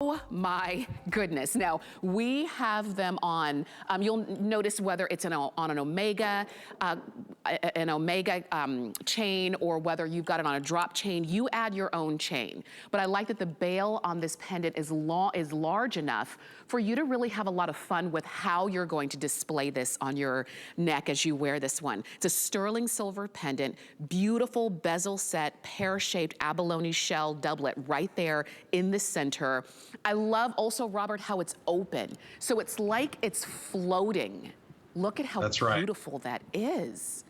Oh my goodness. Now, we have them on, you'll notice whether it's on an Omega, chain, or whether you've got it on a drop chain, you add your own chain. But I like that the bail on this pendant is large enough for you to really have a lot of fun with how you're going to display this on your neck as you wear this one. It's a sterling silver pendant, beautiful bezel set, pear-shaped abalone shell doublet right there in the center. I love also, Robert, how it's open. So it's like it's floating. Look at how That's right. beautiful that is.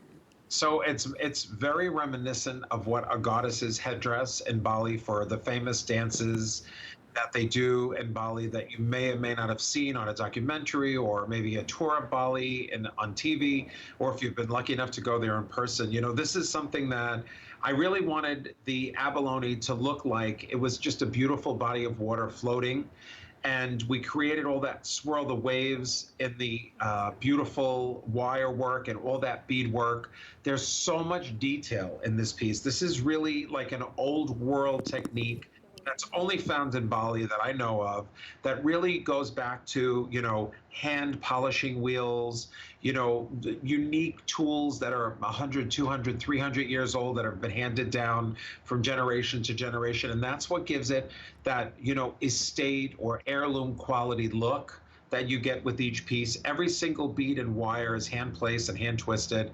So it's very reminiscent of what a goddess's headdress in Bali for the famous dances that they do in Bali that you may or may not have seen on a documentary or maybe a tour of Bali on TV, or if you've been lucky enough to go there in person. You know, this is something that I really wanted the abalone to look like it was just a beautiful body of water floating. And we created all that swirl, the waves in the beautiful wire work and all that bead work. There's so much detail in this piece. This is really like an old world technique that's only found in Bali that I know of, that really goes back to, you know, hand polishing wheels, you know, unique tools that are 100, 200, 300 years old that have been handed down from generation to generation. And that's what gives it that, you know, estate or heirloom quality look that you get with each piece. Every single bead and wire is hand placed and hand twisted.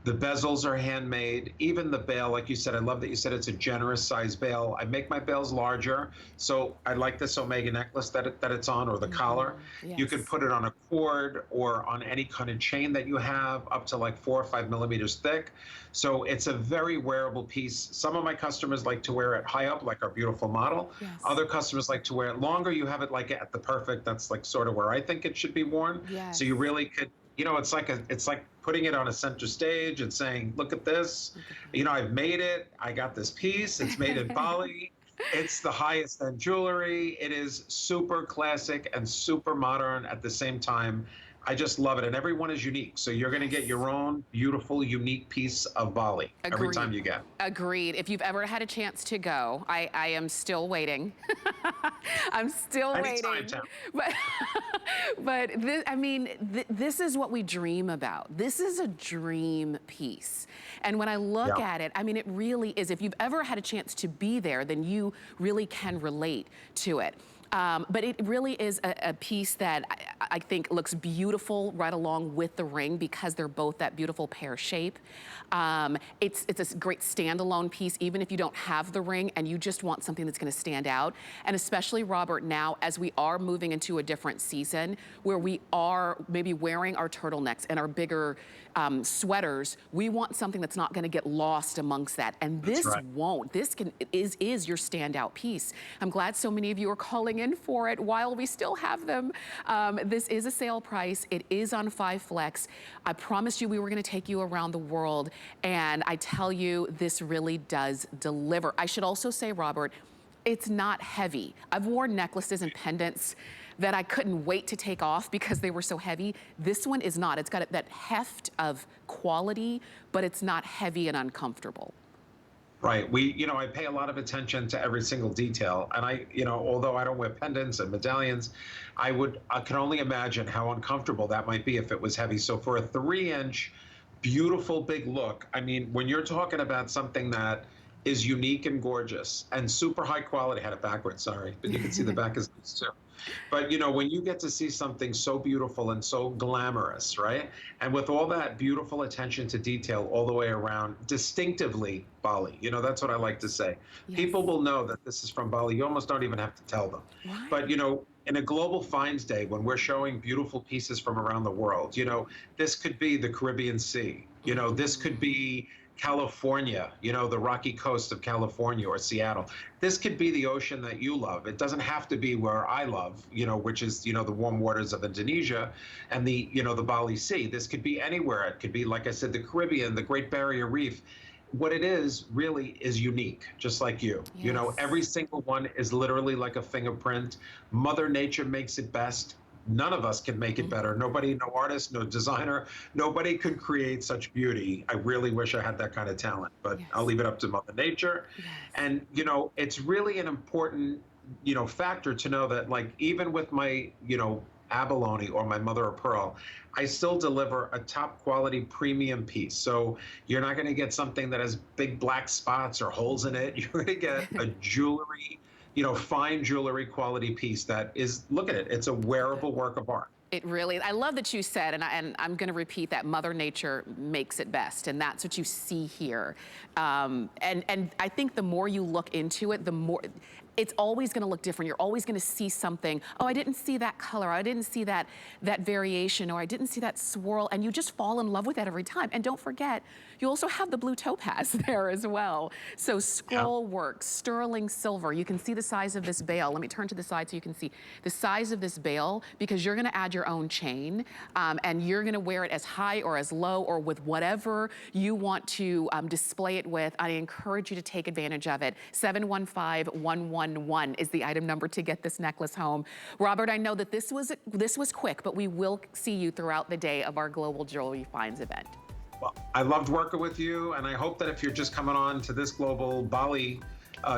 The bezels are handmade. Even the bail, like you said, I love that you said it's a generous size bail. I make my bails larger. So I like this Omega necklace that it's on, or the collar. Yes. You can put it on a cord or on any kind of chain that you have, up to like 4 or 5 millimeters thick. So it's a very wearable piece. Some of my customers like to wear it high up, like our beautiful model. Yes. Other customers like to wear it longer. You have it like at the perfect, that's like sort of where I think it should be worn. Yes. So you really could, you know, it's like putting it on a center stage and saying, look at this, you know, I've made it. I got this piece. It's made in Bali. It's the highest end jewelry. It is super classic and super modern at the same time. I just love it. And everyone is unique. So you're going to get your own beautiful, unique piece of Bali every time you get. Agreed. If you've ever had a chance to go, I am still waiting. I'm still waiting. But this, I mean, this is what we dream about. This is a dream piece. And when I look at it, I mean, it really is. If you've ever had a chance to be there, then you really can relate to it. But it really is a piece that I think looks beautiful right along with the ring, because they're both that beautiful pear shape. It's a great standalone piece, even if you don't have the ring and you just want something that's gonna stand out. And especially, Robert, now as we are moving into a different season where we are maybe wearing our turtlenecks and our bigger sweaters, we want something that's not gonna get lost amongst that. And this won't. This is your standout piece. I'm glad so many of you are calling in for it while we still have them. This is a sale price. It is on 5 Flex. I promised you we were gonna take you around the world, and I tell you, this really does deliver. I should also say, Robert, it's not heavy. I've worn necklaces and pendants that I couldn't wait to take off because they were so heavy. This one is not. It's got that heft of quality, but it's not heavy and uncomfortable. Right. You know, I pay a lot of attention to every single detail. And you know, although I don't wear pendants and medallions, I can only imagine how uncomfortable that might be if it was heavy. So for a 3-inch, beautiful big look, I mean, when you're talking about something that is unique and gorgeous and super high quality, I had it backwards, sorry, but you can see the back is nice too. But you know, when you get to see something so beautiful and so glamorous, right? And with all that beautiful attention to detail all the way around, distinctively Bali, you know, that's what I like to say. Yes. People will know that this is from Bali. You almost don't even have to tell them. Right. But you know, in a global finds day, when we're showing beautiful pieces from around the world, you know, this could be the Caribbean Sea. You know, this could be California, you know, the rocky coast of California or Seattle. This could be the ocean that you love. It doesn't have to be where I love, you know, which is, you know, the warm waters of Indonesia and the, you know, the Bali Sea. This could be anywhere. It could be, like I said, the Caribbean, the Great Barrier Reef. What it is really is unique, just like you. Yes. You know, every single one is literally like a fingerprint. Mother Nature makes it best. None of us can make it better. Nobody, no artist, no designer, nobody could create such beauty. I really wish I had that kind of talent, but I'll leave it up to Mother Nature. Yes. And, you know, it's really an important factor to know that, like, even with my, abalone or my mother of pearl, I still deliver a top quality premium piece. So you're not going to get something that has big black spots or holes in it. You're going to get a jewelry, fine jewelry quality piece that is, look at it, it's a wearable work of art. It really, I love that you said, and I'm gonna repeat that, Mother Nature makes it best, and that's what you see here. And I think the more you look into it, the more, it's always gonna look different. You're always gonna see something, oh, I didn't see that color, I didn't see that variation, or I didn't see that swirl, and you just fall in love with that every time. And don't forget, you also have the blue topaz there as well. So scroll work, sterling silver. You can see the size of this bail. Let me turn to the side so you can see the size of this bail, because you're gonna add your own chain, and you're gonna wear it as high or as low or with whatever you want to display it with. I encourage you to take advantage of it. 715111 is the item number to get this necklace home. Robert, I know that this was quick, but we will see you throughout the day of our Global Jewelry Finds event. Well, I loved working with you, and I hope that if you're just coming on to this global Bali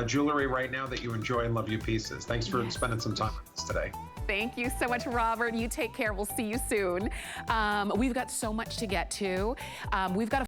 jewelry right now, that you enjoy and love your pieces. Thanks for spending some time with us today. Thank you so much, Robert. You take care. We'll see you soon. We've got so much to get to. We've got a